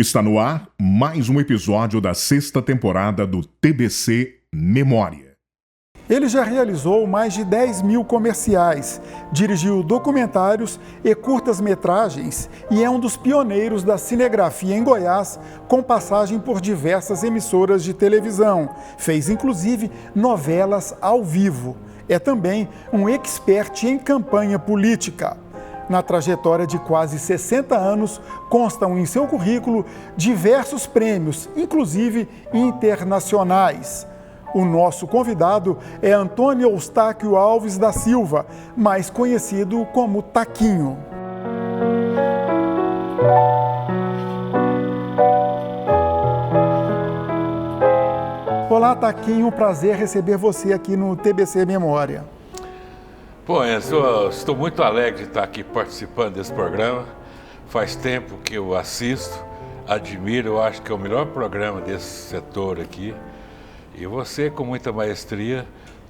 Está no ar mais um episódio da 6ª temporada do TBC Memória. Ele já realizou mais de 10 mil comerciais, dirigiu documentários e curtas-metragens e é um dos pioneiros da cinegrafia em Goiás, com passagem por diversas emissoras de televisão. Fez inclusive novelas ao vivo. É também um expert em campanha política. Na trajetória de quase 60 anos, constam em seu currículo diversos prêmios, inclusive internacionais. O nosso convidado é Antônio Eustáquio Alves da Silva, mais conhecido como Taquinho. Olá, Taquinho, prazer receber você aqui no TBC Memória. Bom, Enzo, estou muito alegre de estar aqui participando desse programa. Faz tempo que eu assisto, admiro, eu acho que é o melhor programa desse setor aqui. E você, com muita maestria,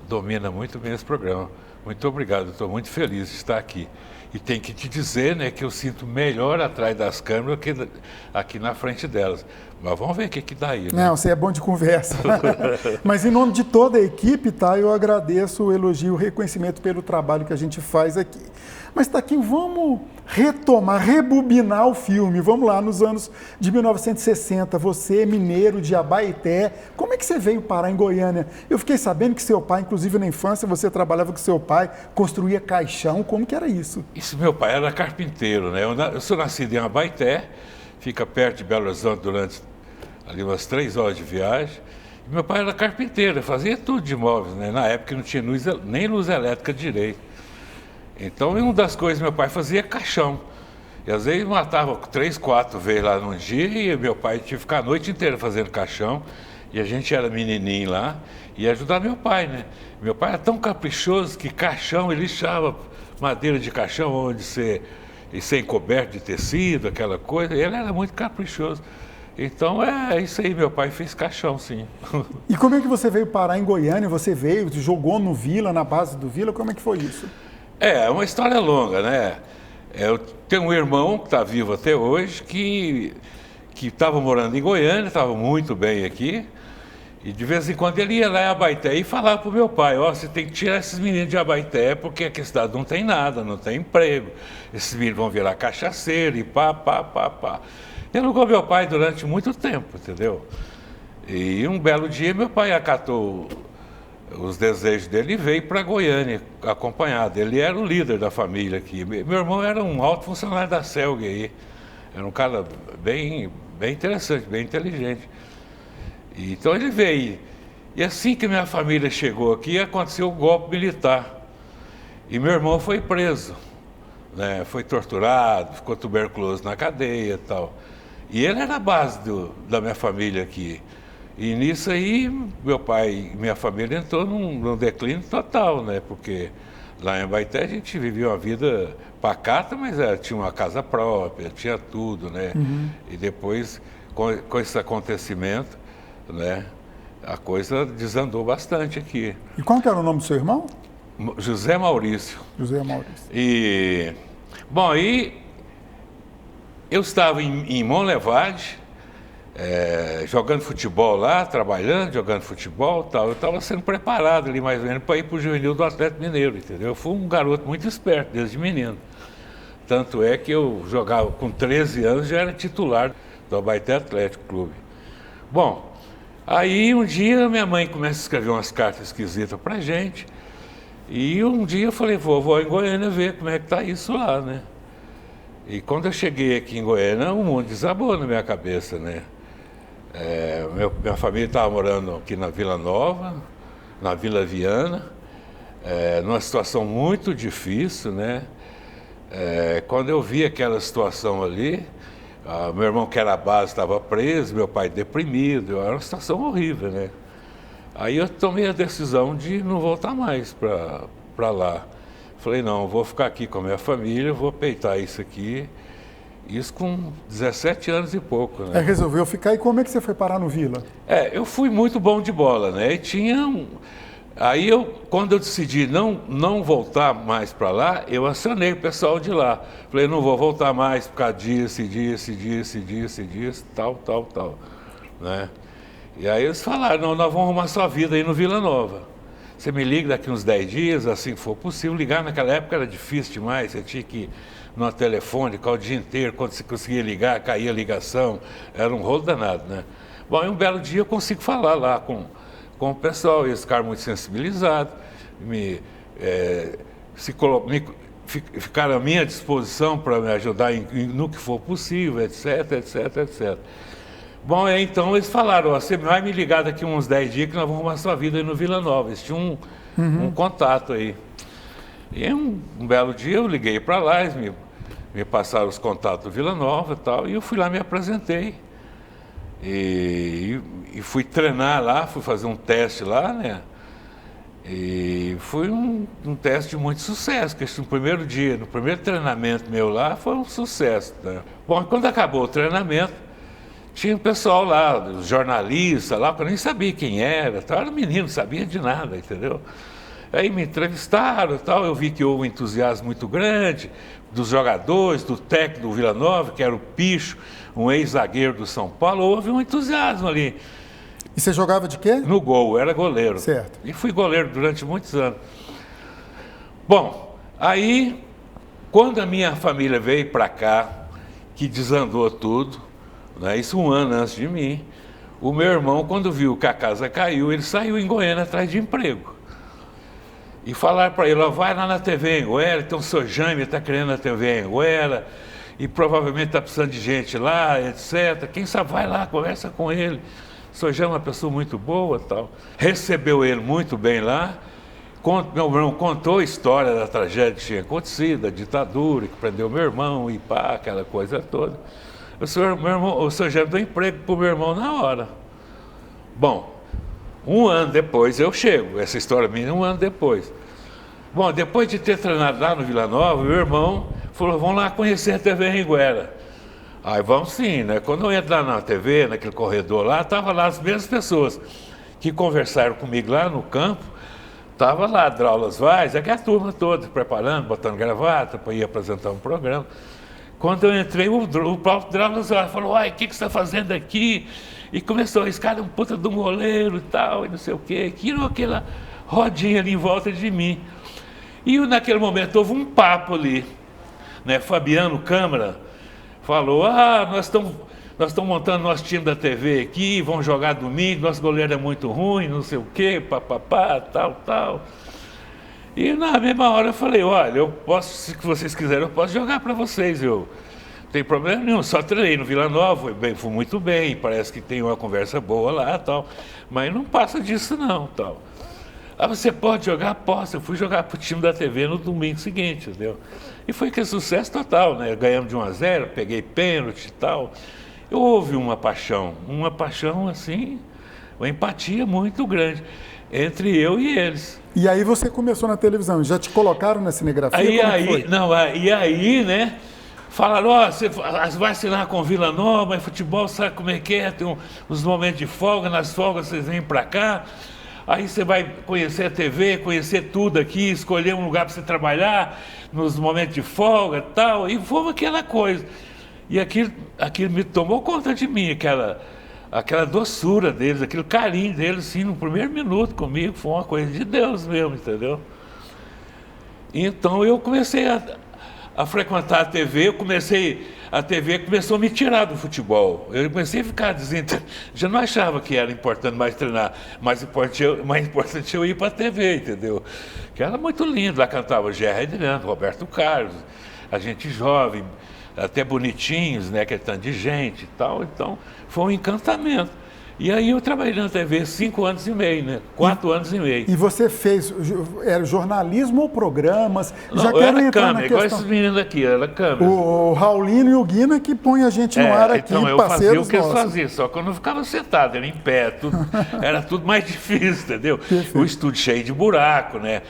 domina muito bem esse programa. Muito obrigado, estou muito feliz de estar aqui. E tem que te dizer, né, que eu sinto melhor atrás das câmeras que aqui na frente delas. Mas vamos ver o que dá aí, né? Não, você é bom de conversa. Mas em nome de toda a equipe, tá, eu agradeço o elogio, o reconhecimento pelo trabalho que a gente faz aqui. Mas, Taquinho, vamos retomar, rebobinar o filme. Vamos lá, nos anos de 1960, você, mineiro de Abaeté, como é que você veio parar em Goiânia? Eu fiquei sabendo que seu pai, inclusive na infância, você trabalhava com seu pai, construía caixão, como que era isso? Isso, meu pai era carpinteiro, né? Eu sou nascido em Abaeté, fica perto de Belo Horizonte durante ali umas 3 horas de viagem. E meu pai era carpinteiro, fazia tudo de móveis, né? Na época não tinha nem luz elétrica direito. Então, uma das coisas meu pai fazia caixão. E às vezes matava 3, 4 vezes lá num dia e meu pai tinha que ficar a noite inteira fazendo caixão. E a gente era menininho lá e ia ajudar meu pai, né? Meu pai era tão caprichoso que caixão, ele lixava madeira de caixão onde ser encoberto de tecido, aquela coisa. Ele era muito caprichoso. Então é isso aí, meu pai fez caixão, sim. E como é que você veio parar em Goiânia? Você veio, jogou no Vila, na base do Vila, como é que foi isso? É uma história longa, né? Eu tenho um irmão que está vivo até hoje, que estava morando em Goiânia, estava muito bem aqui, e de vez em quando ele ia lá em Abaeté e falava para o meu pai, você tem que tirar esses meninos de Abaeté, porque aqui a cidade não tem nada, não tem emprego, esses meninos vão virar cachaceiro e pá. Ele alugou meu pai durante muito tempo, entendeu? E um belo dia meu pai acatou os desejos dele e veio para Goiânia acompanhado. Ele era o líder da família aqui. Meu irmão era um alto funcionário da Celg aí. Era um cara bem interessante, bem inteligente. E, então ele veio. E assim que minha família chegou aqui, aconteceu o golpe militar. E meu irmão foi preso, né? Foi torturado, ficou tuberculoso na cadeia e tal. E ele era a base da minha família aqui. E nisso aí, meu pai e minha família entrou num declínio total, né? Porque lá em Abaeté a gente vivia uma vida pacata, mas tinha uma casa própria, tinha tudo, né? Uhum. E depois, com esse acontecimento, né? A coisa desandou bastante aqui. E qual que era o nome do seu irmão? José Maurício. José Maurício. E, bom, aí eu estava em Monlevade, jogando futebol lá, trabalhando, jogando futebol e tal. Eu estava sendo preparado ali mais ou menos para ir para o juvenil do Atlético Mineiro, entendeu? Eu fui um garoto muito esperto desde menino. Tanto é que eu jogava com 13 anos, já era titular do Abaeté Atlético Clube. Bom, aí um dia minha mãe começa a escrever umas cartas esquisitas para a gente. E um dia eu falei, vou em Goiânia ver como é que está isso lá, né? E quando eu cheguei aqui em Goiânia, o mundo desabou na minha cabeça, né? Minha família estava morando aqui na Vila Nova, na Vila Viana, numa situação muito difícil, né? Quando eu vi aquela situação ali, meu irmão que era a base estava preso, meu pai deprimido, era uma situação horrível, né? Aí eu tomei a decisão de não voltar mais para lá. Falei, não, vou ficar aqui com a minha família, vou peitar isso aqui. Isso com 17 anos e pouco, né? Resolveu ficar. E como é que você foi parar no Vila? Eu fui muito bom de bola, né? E tinha Aí, quando eu decidi não voltar mais para lá, eu acionei o pessoal de lá. Falei, não vou voltar mais por causa disso, tal, né? E aí eles falaram, não, nós vamos arrumar sua vida aí no Vila Nova. Você me liga daqui uns 10 dias, assim que for possível. Ligar naquela época era difícil demais, você tinha que ir no telefone, ficar o dia inteiro, quando você conseguia ligar, caía a ligação, era um rolo danado, né? Bom, e um belo dia eu consigo falar lá com o pessoal, eles ficaram muito sensibilizados, ficaram à minha disposição para me ajudar no que for possível, etc. Bom, então eles falaram, você vai me ligar daqui uns 10 dias que nós vamos arrumar sua vida aí no Vila Nova. Eles tinham um contato aí. E um belo dia eu liguei para lá, eles me passaram os contatos do Vila Nova e tal, e eu fui lá, me apresentei. E fui treinar lá, fui fazer um teste lá, né? E foi um teste de muito sucesso, porque no primeiro dia, no primeiro treinamento meu lá, foi um sucesso, né? Bom, quando acabou o treinamento, tinha um pessoal lá, os jornalistas lá, que eu nem sabia quem era, tal, era menino, não sabia de nada, entendeu? Aí me entrevistaram e tal, eu vi que houve um entusiasmo muito grande dos jogadores, do técnico do Vila Nova, que era o Picho, um ex-zagueiro do São Paulo, houve um entusiasmo ali. E você jogava de quê? No gol, eu era goleiro. Certo. E fui goleiro durante muitos anos. Bom, aí, quando a minha família veio para cá, que desandou tudo, né, isso um ano antes de mim, o meu irmão, quando viu que a casa caiu, ele saiu em Goiânia atrás de emprego. E falaram para ele, ó, vai lá na TV Anguera, então o senhor Jaime está querendo a TV Anguera, e provavelmente está precisando de gente lá, etc. Quem sabe vai lá, conversa com ele. O senhor Jaime é uma pessoa muito boa e tal. Recebeu ele muito bem lá. Meu irmão contou a história da tragédia que tinha acontecido, a ditadura, que prendeu meu irmão e pá, aquela coisa toda. O senhor Jaime deu emprego para o meu irmão na hora. Bom, um ano depois eu chego, essa história minha, um ano depois. Bom, depois de ter treinado lá no Vila Nova, meu irmão falou, vamos lá conhecer a TV Anguera. Aí vamos sim, né? Quando eu entro lá na TV, naquele corredor lá, estavam lá as mesmas pessoas que conversaram comigo lá no campo, estava lá, Draulas Vaz, aquela turma toda, preparando, botando gravata para ir apresentar um programa. Quando eu entrei, o próprio Draulas Vaz falou, uai, o que você está fazendo aqui? E começou, esse cara é um puta de um goleiro e tal, e não sei o quê, tirou aquela rodinha ali em volta de mim. E naquele momento houve um papo ali, né? Fabiano Câmara falou, nós estamos montando nosso time da TV aqui, vamos jogar domingo, nosso goleiro é muito ruim, não sei o quê, papapá, tal. E na mesma hora eu falei, olha, eu posso, se vocês quiserem, eu posso jogar para vocês, não tem problema nenhum, só treinei no Vila Nova, fui muito bem, parece que tem uma conversa boa lá, tal, mas não passa disso não, tal. Você pode jogar? Posso. Eu fui jogar para o time da TV no domingo seguinte, entendeu? E foi que sucesso total, né? Ganhamos de 1-0, peguei pênalti e tal. Houve uma paixão assim, uma empatia muito grande entre eu e eles. E aí você começou na televisão, já te colocaram na cinegrafia? E aí, né? Falaram, você vai assinar com Vila Nova, mas futebol sabe como é que é, tem uns momentos de folga, nas folgas vocês vêm para cá. Aí você vai conhecer a TV, conhecer tudo aqui, escolher um lugar para você trabalhar, nos momentos de folga e tal, e foi aquela coisa. E aquilo me tomou conta de mim, aquela doçura deles, aquele carinho deles, assim, no primeiro minuto comigo, foi uma coisa de Deus mesmo, entendeu? Então eu comecei a frequentar a TV, a TV começou a me tirar do futebol. Eu comecei a ficar já não achava que era importante mais treinar, mais importante eu ir para a TV, entendeu? Que era muito lindo, lá cantava Gerry Adriano, Roberto Carlos, a gente jovem, até bonitinhos, né, aquele tanto de gente e tal, então foi um encantamento. E aí eu trabalhei na TV 5 anos e meio, né? 4 anos e meio. E você fez jornalismo ou programas? Não, já eu quero era entrar câmera, na igual questão. esses meninos aqui, era câmera. O Raulino e o Guina que põem a gente no ar aqui, então eu parceiros fazia o que nossos. eles faziam, só que eu não ficava sentado, era em pé, era tudo mais difícil, entendeu? O estúdio cheio de buraco, né?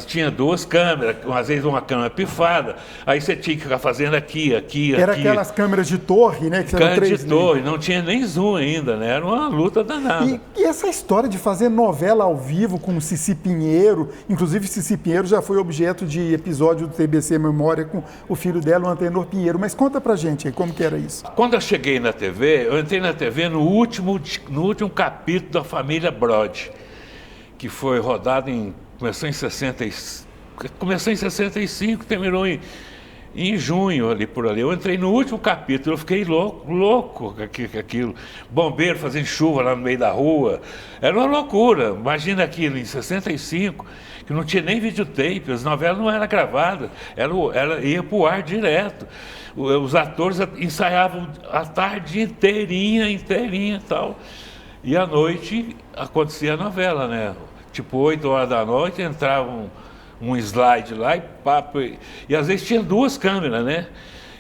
Tinha duas câmeras, às vezes uma câmera pifada, aí você tinha que ficar fazendo aqui. Era aquelas câmeras de torre, né? Que eram Câmera 3D. de torre, não tinha nem zoom ainda, né? Era uma luta danada. E essa história de fazer novela ao vivo com Cici Pinheiro, inclusive Cici Pinheiro já foi objeto de episódio do TBC Memória com o filho dela, o Antenor Pinheiro. Mas conta pra gente aí como que era isso. Quando eu cheguei na TV, eu entrei na TV no último capítulo da Família Brode, que foi rodado começou em 65, terminou em junho, ali por ali. Eu entrei no último capítulo, eu fiquei louco com aquilo. Bombeiro fazendo chuva lá no meio da rua. Era uma loucura. Imagina aquilo em 65, que não tinha nem videotape, as novelas não eram gravadas, ia para o ar direto. Os atores ensaiavam a tarde inteirinha e tal. E à noite acontecia a novela, né? Tipo 8 horas da noite, entrava um slide lá e papo. E às vezes tinha duas câmeras, né?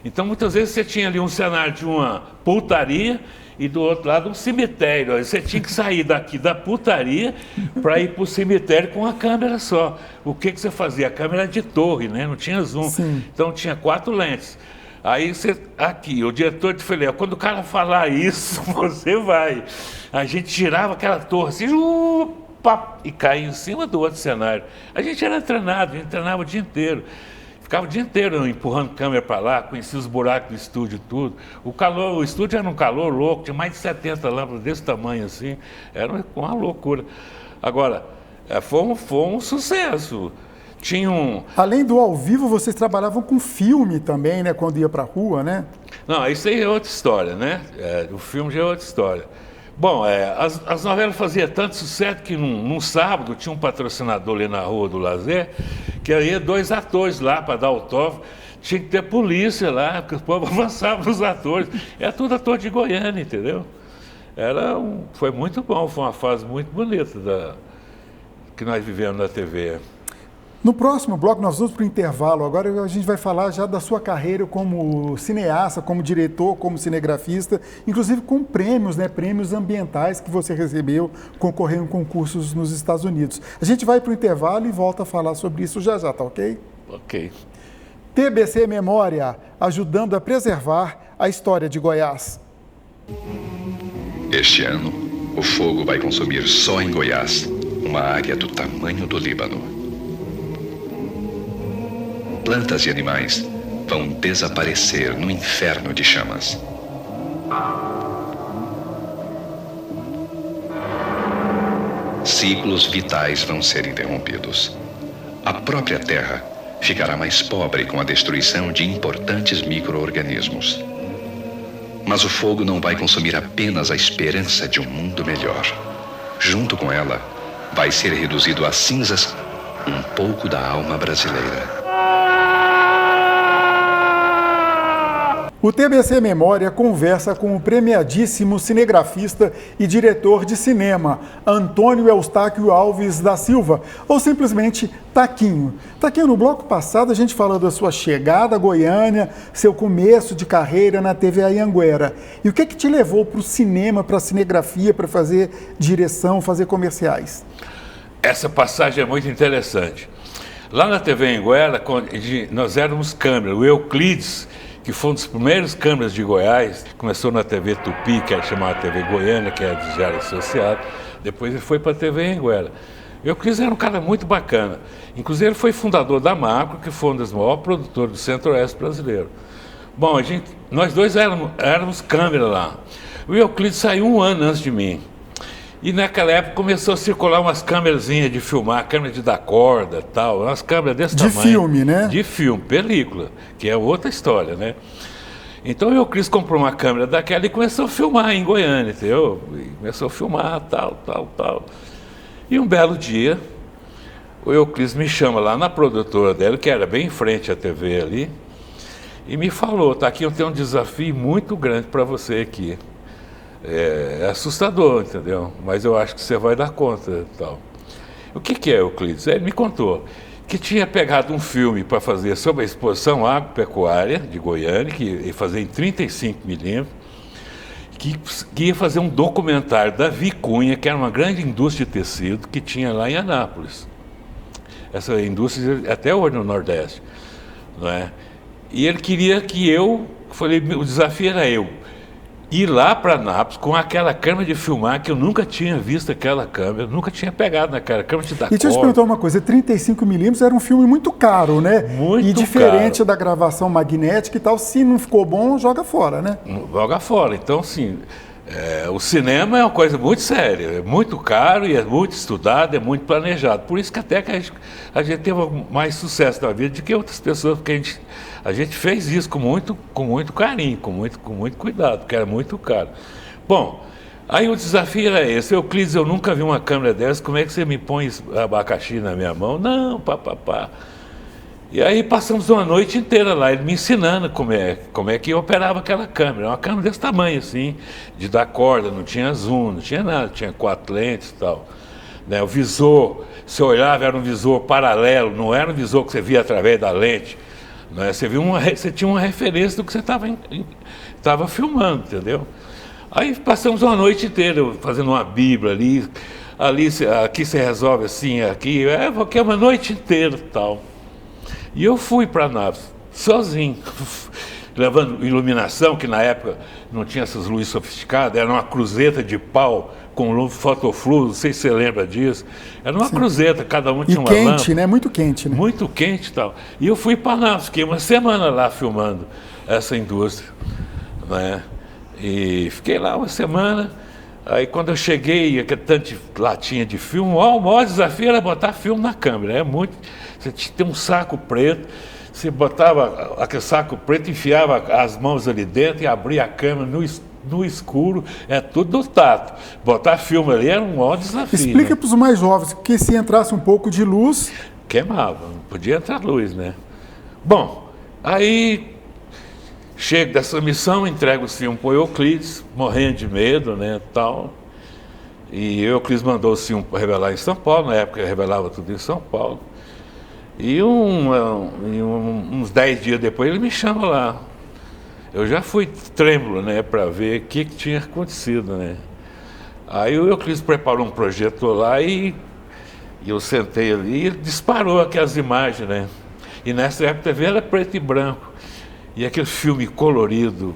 Então muitas vezes você tinha ali um cenário de uma putaria e do outro lado um cemitério. Aí você tinha que sair daqui da putaria para ir para o cemitério com uma câmera só. O que você fazia? A câmera era de torre, né? Não tinha zoom. Sim. Então tinha 4 lentes. Aí o diretor te falou, quando o cara falar isso, você vai. A gente tirava aquela torre assim, e caía em cima do outro cenário. A gente era treinado, a gente treinava o dia inteiro. Ficava o dia inteiro empurrando câmera para lá, conhecia os buracos do estúdio, tudo. O estúdio era um calor louco, tinha mais de 70 lâmpadas desse tamanho assim, era uma loucura. Agora, foi um sucesso. Além do ao vivo, vocês trabalhavam com filme também, né? Quando ia para a rua, né? Não, isso aí é outra história, né? O filme já é outra história. Bom, as novelas faziam tanto sucesso que num sábado tinha um patrocinador ali na Rua do Lazer, que ia 2 atores lá para dar autógrafo. Tinha que ter polícia lá, porque o povo avançava os atores. Era tudo ator de Goiânia, entendeu? Foi muito bom, foi uma fase muito bonita que nós vivemos na TV. No próximo bloco, nós vamos para o intervalo. Agora a gente vai falar já da sua carreira como cineasta, como diretor, como cinegrafista, inclusive com prêmios, né? Prêmios ambientais que você recebeu concorrendo em concursos nos Estados Unidos. A gente vai para o intervalo e volta a falar sobre isso já, tá ok? Ok. TBC Memória, ajudando a preservar a história de Goiás. Este ano, o fogo vai consumir só em Goiás uma área do tamanho do Líbano. Plantas e animais vão desaparecer no inferno de chamas. Ciclos vitais vão ser interrompidos. A própria Terra ficará mais pobre com a destruição de importantes micro-organismos. Mas o fogo não vai consumir apenas a esperança de um mundo melhor. Junto com ela, vai ser reduzido a cinzas um pouco da alma brasileira. O TBC Memória conversa com o premiadíssimo cinegrafista e diretor de cinema, Antônio Eustáquio Alves da Silva, ou simplesmente Taquinho. Taquinho, no bloco passado a gente falou da sua chegada a Goiânia, seu começo de carreira na TV Anhanguera. E o que te levou para o cinema, para a cinegrafia, para fazer direção, fazer comerciais? Essa passagem é muito interessante. Lá na TV Anhanguera, nós éramos câmeras, o Euclides, que foi um dos primeiros câmeras de Goiás, começou na TV Tupi, que era chamada TV Goiânia, que era de Diário Associado, depois ele foi para a TV Anhanguera. O Euclides era um cara muito bacana, inclusive ele foi fundador da Macro, que foi um dos maiores produtores do Centro-Oeste brasileiro. Bom, nós dois éramos câmera lá. O Euclides saiu 1 ano antes de mim. E naquela época começou a circular umas câmerazinhas de filmar, câmera de dar corda, tal, umas câmeras desse tamanho. De filme, né? De filme, película, que é outra história, né? Então o Euclides comprou uma câmera daquela e começou a filmar em Goiânia, entendeu? E começou a filmar, tal. E um belo dia, o Euclides me chama lá na produtora dela, que era bem em frente à TV ali, e me falou, tá aqui, eu tenho um desafio muito grande para você aqui. É assustador, entendeu? Mas eu acho que você vai dar conta e tal. O que é, Euclides? Ele me contou que tinha pegado um filme para fazer sobre a exposição agropecuária de Goiânia, que ia fazer em 35mm, que ia fazer um documentário da Vicunha, que era uma grande indústria de tecido que tinha lá em Anápolis. essa indústria até hoje no Nordeste, não é? E ele queria que falei, o desafio era eu ir lá para Anápolis com aquela câmera de filmar, que eu nunca tinha visto aquela câmera, eu nunca tinha pegado naquela câmera de dar E deixa eu te perguntar uma coisa, 35mm era um filme muito caro, né? Muito e diferente caro. da gravação magnética e tal, se não ficou bom, joga fora, né? Joga fora. Então, assim, o cinema é uma coisa muito séria, é muito caro e é muito estudado, é muito planejado. Por isso que até que a gente teve mais sucesso na vida do que outras pessoas, porque a gente fez isso com muito carinho, com muito cuidado, porque era muito caro. Bom, aí o desafio era esse. Euclides, eu nunca vi uma câmera dessa, como é que você me põe abacaxi na minha mão? Não, pá. E aí passamos uma noite inteira lá, ele me ensinando como é que eu operava aquela câmera. Uma câmera desse tamanho, assim, de dar corda, não tinha zoom, não tinha nada, tinha 4 lentes e tal. Né, o visor, você olhava, era um visor paralelo, não era um visor que você via através da lente. Né, você tinha uma referência do que você estava filmando, entendeu? Aí passamos uma noite inteira fazendo uma bíblia aqui você resolve assim, aqui, porque é uma noite inteira e tal. E eu fui para Anápolis, sozinho, levando iluminação, que na época não tinha essas luzes sofisticadas, era uma cruzeta de pau com luz fotofluo, não sei se você lembra disso. Era uma cruzeta, cada um tinha uma lâmpada. E quente, né? Muito quente, né? Muito quente e tal. E eu fui para Anápolis, fiquei uma semana lá filmando essa indústria, né? E fiquei lá uma semana. Aí quando eu cheguei, aquele tanto de latinha de filme, o maior desafio era botar filme na câmera. Você tinha um saco preto, você botava aquele saco preto, enfiava as mãos ali dentro e abria a câmera no escuro, tudo do tato. Botar filme ali era um maior desafio. Explica, né? para os mais jovens, porque se entrasse um pouco de luz... Queimava, não podia entrar luz, né? Bom, aí chego dessa missão, entrego o filme para o Euclides, morrendo de medo, né, tal. E o Euclides mandou o filme para revelar em São Paulo, na época eu revelava tudo em São Paulo. E uns 10 dias depois ele me chama lá. Eu já fui trêmulo, né, para ver o que tinha acontecido, né. Aí o Euclides preparou um projetor lá e eu sentei ali e ele disparou aquelas imagens, né. E nessa época a TV era preto e branco. E aquele filme colorido,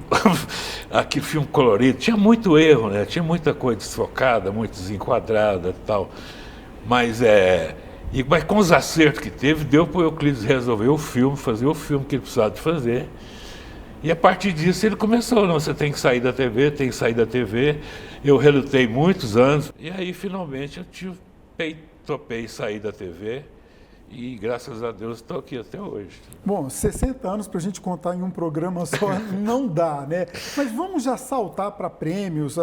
tinha muito erro, né, tinha muita coisa desfocada, muito desenquadrada e tal. Mas com os acertos que teve, deu para o Euclides resolver o filme, fazer o filme que ele precisava de fazer. E a partir disso ele começou, não, você tem que sair da TV, tem que sair da TV. Eu relutei muitos anos, e aí finalmente eu topei sair da TV. E graças a Deus estou aqui até hoje. Bom, 60 anos para a gente contar em um programa só não dá, né? Mas vamos já saltar para prêmios.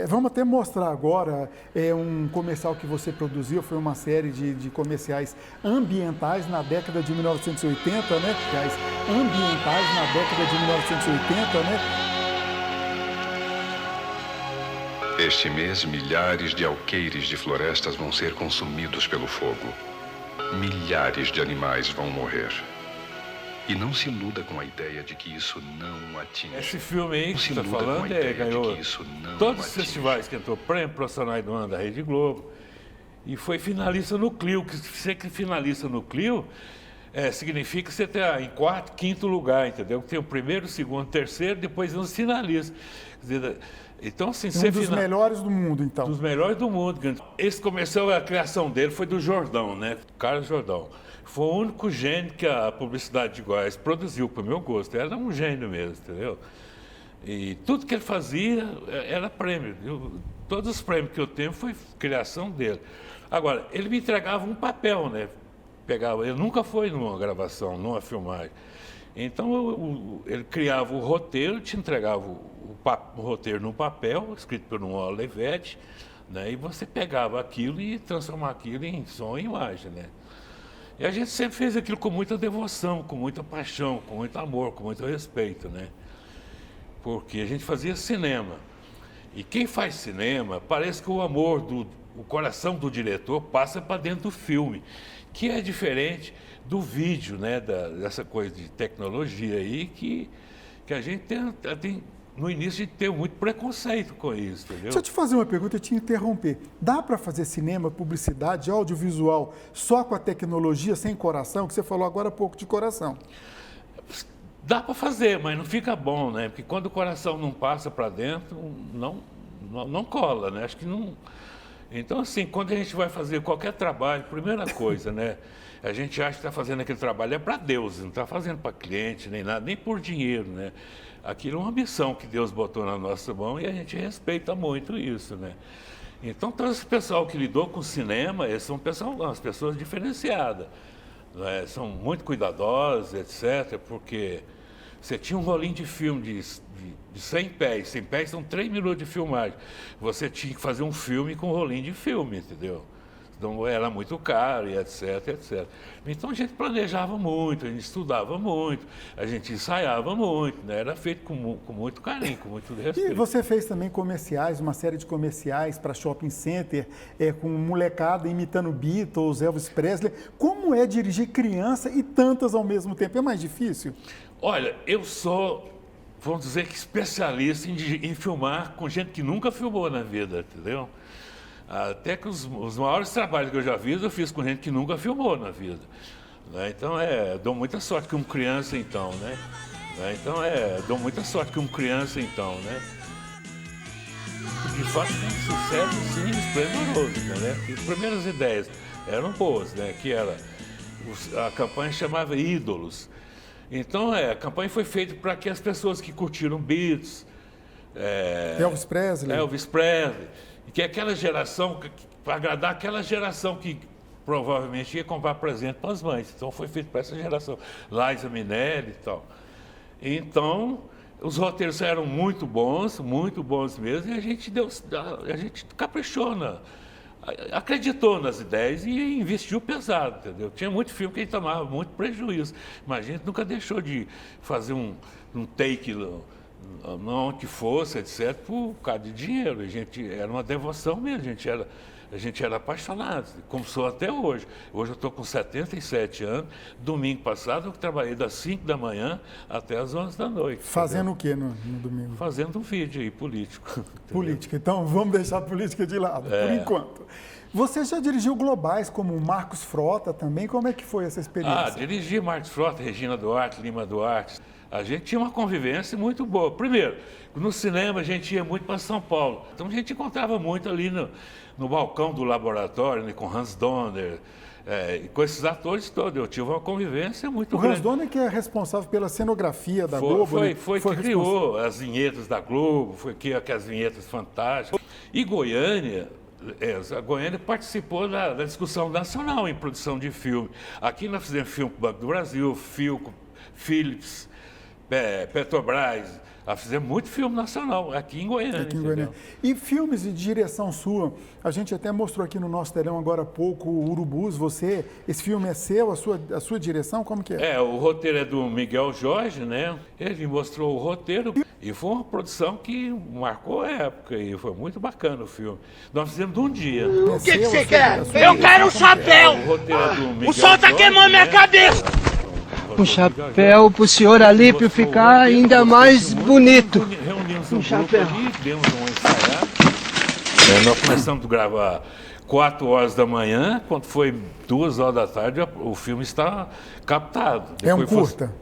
Vamos até mostrar agora um comercial que você produziu. Foi uma série de comerciais ambientais na década de 1980, né? Ambientais na década de 1980, né? Este mês, milhares de alqueires de florestas vão ser consumidos pelo fogo. Milhares de animais vão morrer. E não se iluda com a ideia de que isso não atinge. Esse filme aí que você está falando ganhou todos os festivais que entrou, Prêmio Profissionais do Ano da Rede Globo, e foi finalista no Clio. Você que finalista no Clio significa que você está em quarto, quinto lugar, entendeu? Tem o primeiro, segundo, terceiro, depois uns finalistas. Quer dizer, então, assim, dos melhores do mundo, então. Dos melhores do mundo. Esse comercial, a criação dele foi do Jordão, né? Carlos Jordão. Foi o único gênio que a publicidade de Goiás produziu, para o meu gosto. Era um gênio mesmo, entendeu? E tudo que ele fazia era prêmio. Todos os prêmios que eu tenho foi criação dele. Agora, ele me entregava um papel, né? Ele nunca foi numa gravação, numa filmagem. Então, ele criava o roteiro, te entregava o roteiro num papel, escrito por um Olivetti, né? E você pegava aquilo e transformava aquilo em som e imagem, né? E a gente sempre fez aquilo com muita devoção, com muita paixão, com muito amor, com muito respeito, né? Porque a gente fazia cinema. E quem faz cinema, parece que o coração do diretor passa para dentro do filme, que é diferente do vídeo, né? Dessa coisa de tecnologia aí que a gente tem no início a gente teve muito preconceito com isso, entendeu? Deixa eu te fazer uma pergunta, eu te interromper. Dá para fazer cinema, publicidade, audiovisual só com a tecnologia, sem coração? Que você falou agora há pouco de coração. Dá para fazer, mas não fica bom, né? Porque quando o coração não passa para dentro, não cola, né? Acho que não... Então, assim, quando a gente vai fazer qualquer trabalho, primeira coisa, né? A gente acha que está fazendo aquele trabalho é para Deus, não está fazendo para cliente, nem nada, nem por dinheiro, né? Aquilo é uma missão que Deus botou na nossa mão e a gente respeita muito isso, né? Então, todo esse pessoal que lidou com cinema, eles são umas pessoas diferenciadas, né? São muito cuidadosas, etc., porque você tinha um rolinho de filme de 100 pés. 100 pés são 3 minutos de filmagem. Você tinha que fazer um filme com um rolinho de filme, entendeu? Então era muito caro e etc, etc. Então a gente planejava muito, a gente estudava muito, a gente ensaiava muito, né? Era feito com muito carinho, com muito respeito. E você fez também comerciais, uma série de comerciais para shopping center, com molecada imitando Beatles, Elvis Presley. Como é dirigir criança e tantas ao mesmo tempo? É mais difícil? Olha, eu sou, vamos dizer que especialista em filmar com gente que nunca filmou na vida, entendeu? Até que os maiores trabalhos que eu já fiz, eu fiz com gente que nunca filmou na vida, né? Então, dou muita sorte com criança, então, né? Então, dou muita sorte com criança, então, né? De fato, tem um sucesso, sim, esplendoroso, né? E as primeiras ideias eram boas, né? Que era, a campanha chamava Ídolos. Então, a campanha foi feita para que as pessoas que curtiram Beatles, Elvis Presley, que é aquela geração, para agradar aquela geração que provavelmente ia comprar presente para as mães. Então, foi feito para essa geração. Liza Minnelli e tal. Então, os roteiros eram muito bons mesmo, e a gente caprichou, acreditou nas ideias e investiu pesado, entendeu? Tinha muito filme que a gente tomava muito prejuízo, mas a gente nunca deixou de fazer um take, não que fosse, etc., por causa de dinheiro. A gente era uma devoção mesmo, a gente era apaixonado, como sou até hoje. Hoje eu estou com 77 anos. Domingo passado eu trabalhei das 5 da manhã até as 11 da noite. Fazendo o que no domingo? Fazendo um vídeo aí, político. Política. Então vamos deixar a política de lado, por enquanto. Você já dirigiu globais como Marcos Frota também? Como é que foi essa experiência? Dirigi Marcos Frota, Regina Duarte, Lima Duarte. A gente tinha uma convivência muito boa. Primeiro, no cinema a gente ia muito para São Paulo. Então a gente encontrava muito ali no balcão do laboratório, né, com Hans Donner, com esses atores todos. Eu tive uma convivência muito grande. O Hans Donner que é responsável pela cenografia da Globo. Foi que criou as vinhetas da Globo, foi que as vinhetas fantásticas. E Goiânia... a Goiânia participou da discussão nacional em produção de filme. Aqui nós fizemos filme com o Banco do Brasil, Philco, Philips, Petrobras. Nós fizemos muito filme nacional aqui em Goiânia. E filmes de direção sua, a gente até mostrou aqui no nosso telão agora há pouco, o Urubus, esse filme é seu, a sua direção, como que é? O roteiro é do Miguel Jorge, né? Ele mostrou o roteiro e foi uma produção que marcou a época e foi muito bacana o filme. Nós fizemos de um dia. O que você quer? Eu quero um chapéu! O roteiro é do Miguel O sol tá Jorge, queimando minha cabeça! Um chapéu pro senhor Alípio ficar ainda mais bonito. Reunimos um grupo ali, demos um ensaiado. Nós começamos a gravar 4 horas da manhã, quando foi 2 horas da tarde, o filme está captado. É um curta?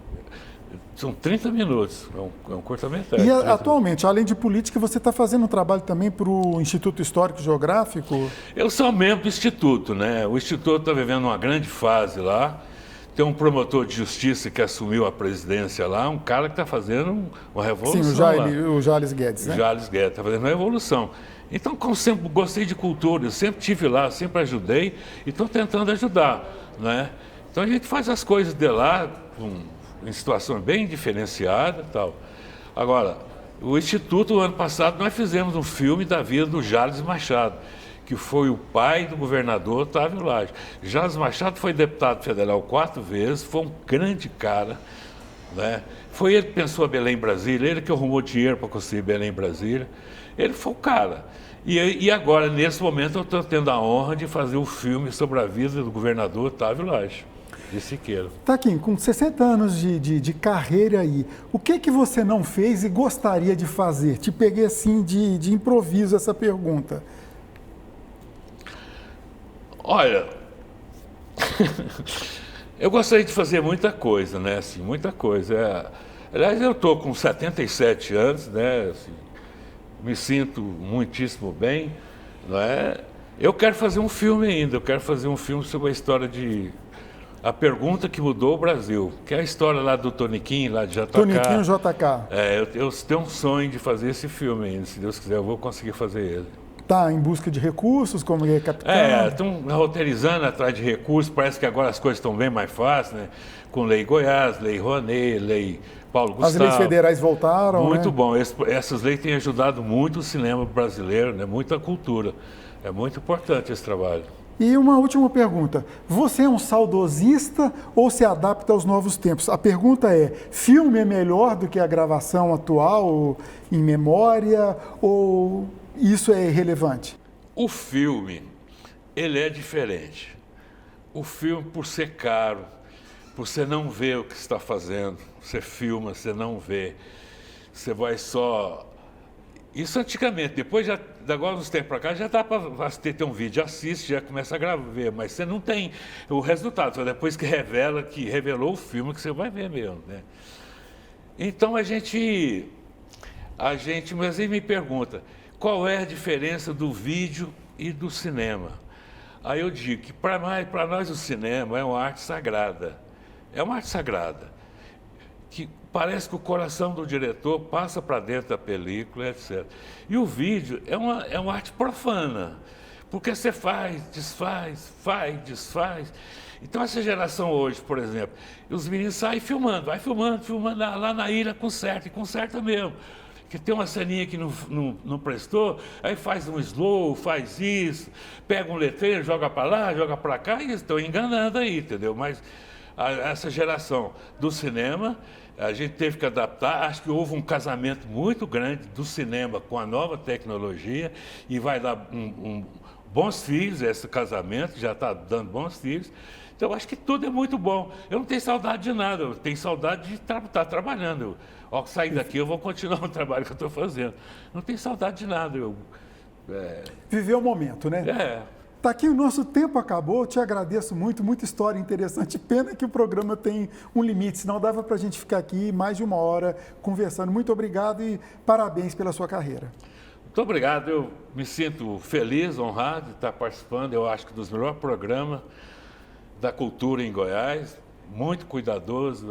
São 30 minutos, é um curta-metragem. E atualmente, além de política, você está fazendo um trabalho também para o Instituto Histórico e Geográfico? Eu sou membro do Instituto, né? O Instituto está vivendo uma grande fase lá. Tem um promotor de justiça que assumiu a presidência lá, um cara que está fazendo uma revolução. Sim, o Jales Guedes, né? O Jales Guedes está fazendo uma revolução. Então, como sempre gostei de cultura, eu sempre estive lá, sempre ajudei e estou tentando ajudar, né? Então a gente faz as coisas de lá em situações bem diferenciadas e tal. Agora, o Instituto, o ano passado, nós fizemos um filme da vida do Jales Machado, que foi o pai do governador Otávio Lage. Jales Machado foi deputado federal 4 vezes, foi um grande cara, né? Foi ele que pensou a Belém Brasília, ele que arrumou dinheiro para construir Belém Brasília. Ele foi o cara. E agora, nesse momento, eu estou tendo a honra de fazer um filme sobre a vida do governador Otávio Lage. de Siqueiro. Taquinho, com 60 anos de carreira aí, o que você não fez e gostaria de fazer? Te peguei assim de improviso essa pergunta. Olha, eu gostaria de fazer muita coisa, né? Assim, muita coisa. Aliás, eu estou com 77 anos, né? Assim, me sinto muitíssimo bem, não é? Eu quero fazer um filme ainda, eu quero fazer um filme sobre a história a pergunta que mudou o Brasil, que é a história lá do Toniquinho, lá de JK. Toniquinho JK. Eu tenho um sonho de fazer esse filme ainda, se Deus quiser, eu vou conseguir fazer ele. Tá em busca de recursos, como é capitão? Estão roteirizando atrás de recursos, parece que agora as coisas estão bem mais fáceis, né? Com Lei Goiás, Lei Rouanet, Lei Paulo Gustavo. As leis federais voltaram, muito, né? bom, essas leis têm ajudado muito o cinema brasileiro, né? Muita cultura. É muito importante esse trabalho. E uma última pergunta. Você é um saudosista ou se adapta aos novos tempos? A pergunta é, filme é melhor do que a gravação atual, em memória, ou isso é irrelevante? O filme, ele é diferente. O filme, por ser caro, por você não ver o que está fazendo, você filma, você não vê, você vai só... Isso antigamente, depois, agora uns tempos para cá, já dá para ter um vídeo, assiste, já começa a gravar, mas você não tem o resultado, só depois que revelou o filme que você vai ver mesmo, né? Então mas ele me pergunta, qual é a diferença do vídeo e do cinema? Aí eu digo que para nós o cinema é uma arte sagrada, é uma arte sagrada, que parece que o coração do diretor passa para dentro da película, etc. E o vídeo é uma arte profana, porque você desfaz. Então essa geração hoje, por exemplo, os meninos saem filmando, filmando, lá na ilha conserta mesmo. Que tem uma ceninha que não prestou, aí faz um slow, faz isso, pega um letreiro, joga para lá, joga para cá, e estão enganando aí, entendeu? Mas essa geração do cinema, a gente teve que adaptar, acho que houve um casamento muito grande do cinema com a nova tecnologia e vai dar bons filhos, esse casamento já está dando bons filhos. Então, acho que tudo é muito bom. Eu não tenho saudade de nada, eu tenho saudade de estar trabalhando. Ao sair daqui, eu vou continuar o trabalho que eu estou fazendo. Não tenho saudade de nada. Viver o momento, né? Tá aqui, o nosso tempo acabou, te agradeço muito, muita história interessante. Pena que o programa tem um limite, senão dava para a gente ficar aqui mais de uma hora conversando. Muito obrigado e parabéns pela sua carreira. Muito obrigado, eu me sinto feliz, honrado de estar participando, eu acho que dos melhores programas da cultura em Goiás, muito cuidadoso,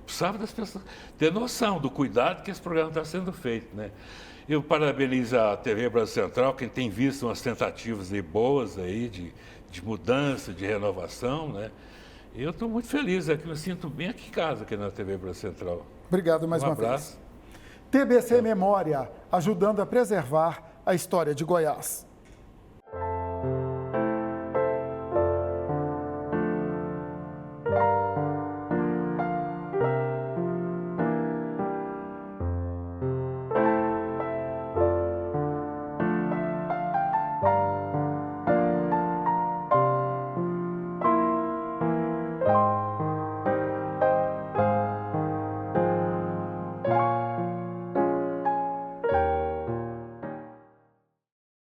precisava das pessoas ter noção do cuidado que esse programa está sendo feito, né? Eu parabenizo a TV Brasil Central, quem tem visto umas tentativas aí boas aí de mudança, de renovação, né? E eu estou muito feliz, que me sinto bem aqui em casa, aqui na TV Brasil Central. Obrigado mais uma abraço. vez. TBC Memória, ajudando a preservar a história de Goiás.